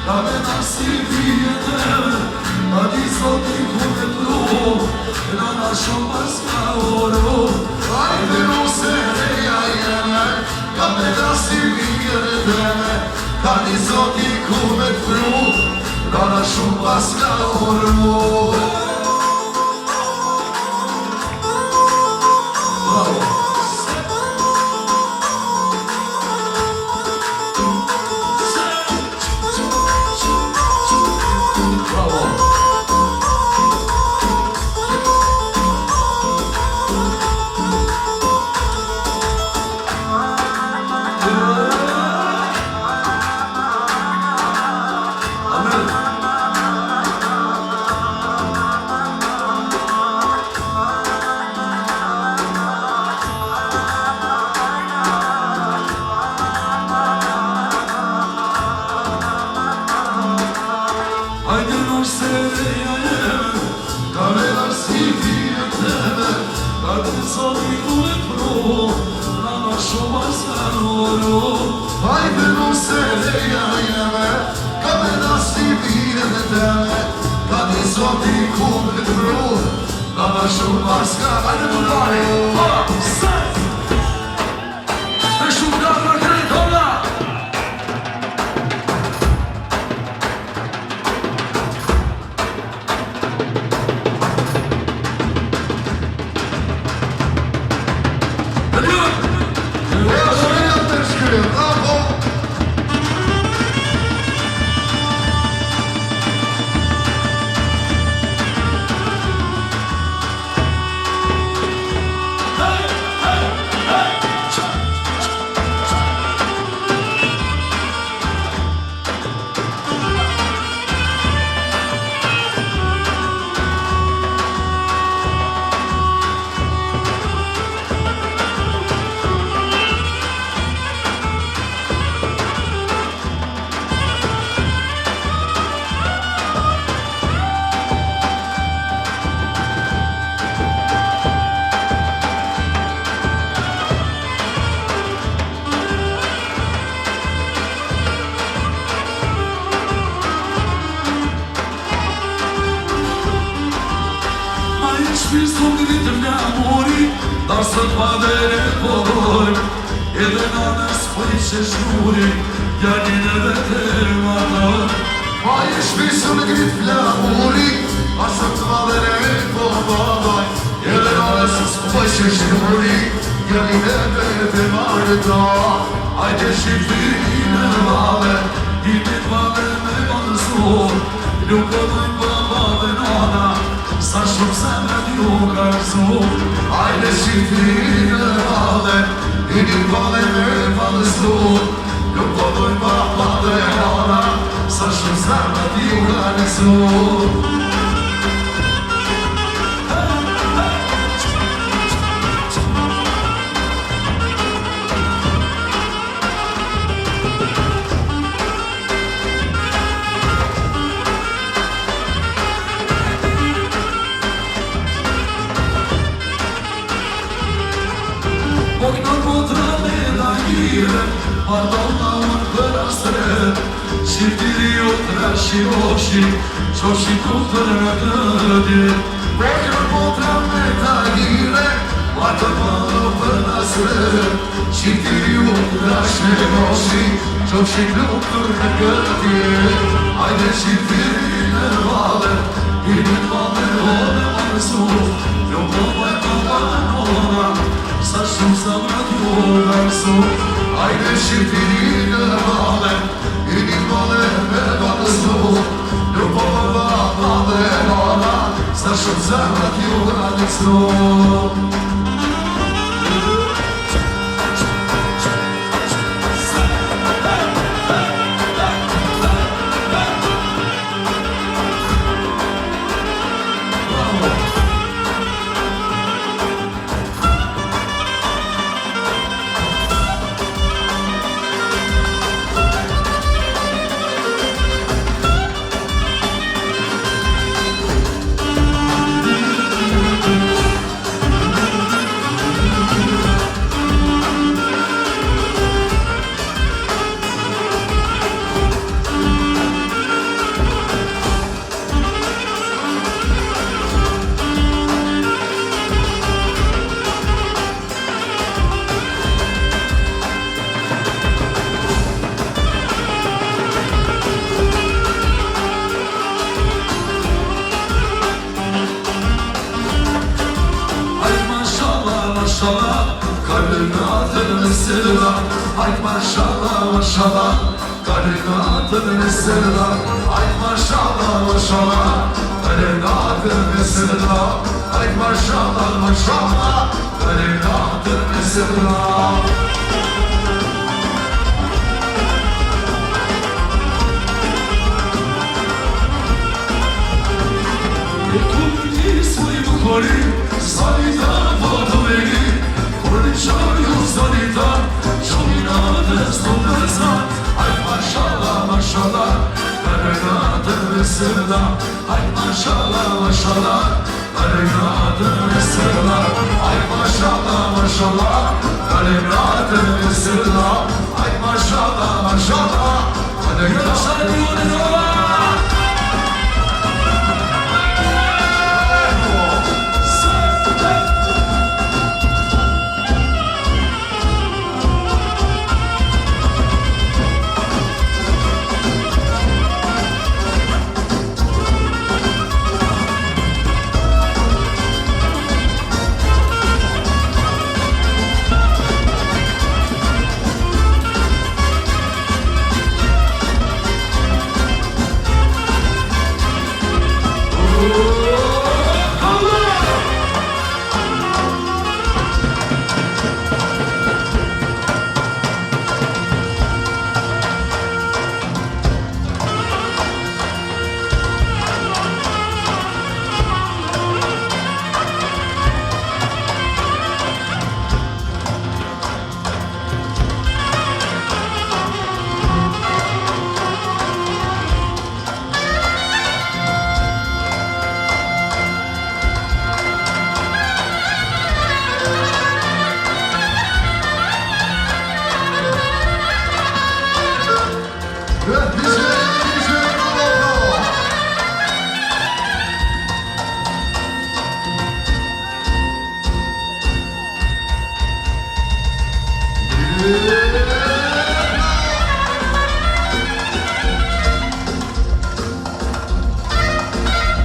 ka me nasibijet e ka di zoti ku me pru na na shumë pas ka oro hajde nuse reja jeme ka me nasibijet e ka di zoti ku me pru na na shumë pas ka oro. Hajde nuse reja jeme ka me nasibijet e ka di zoti ku me pru na na shumë pas ka hajde më pari e shumë ka për kretona Shpisu një ditë në amori da së të madere përdoj edhe nanës për i që shmuri janin e vetër madoj ma e shpisu një ditë në amori da së të madere përdoj edhe nanës për i që shmuri janin e vetër madoj ajde shqiptiri në vale i të vale me balëzor nuk o dojnë pa vale nana sa shumë zemre t'ju karzu hajde shqiptiri në vale i një vale me valëzdu nuk po dojnë pa vale nana sa shumë zemre t'ju karzu Madonna unë për astret Shqiptiri u të rashi oshi Qoshi ku për në këdje Pojër potra me tajire Madonna unë për astret Shqiptiri u të rashi oshi Qoshi ku për në këdje Ajde shqiptiri në vale I në vale o në marësu Nuk o për të panona Sa shumë sa vrat ju garsu Hajde shqiptiri në vale, i një vale me valëzdu Nuk po përba vale nana, sa shumë zemrat ju granicu sevda Ay maşallah maşallah Kainatın ve sevda Ay maşallah maşallah Kainatın ve sevda Ay maşallah maşallah Kainatın ve sevda Sanita vodoveli, Kurdičaju sanita, Čovina stolnica, Aj mašallah, mašallah, Kainatın ve sevda, Ay maşallah, maşallah, Kainatın ve sevda, Ay maşallah, maşallah, Kainatın ve sevda, Ay maşallah, maşallah, Kainatın ve sevda. Güzel.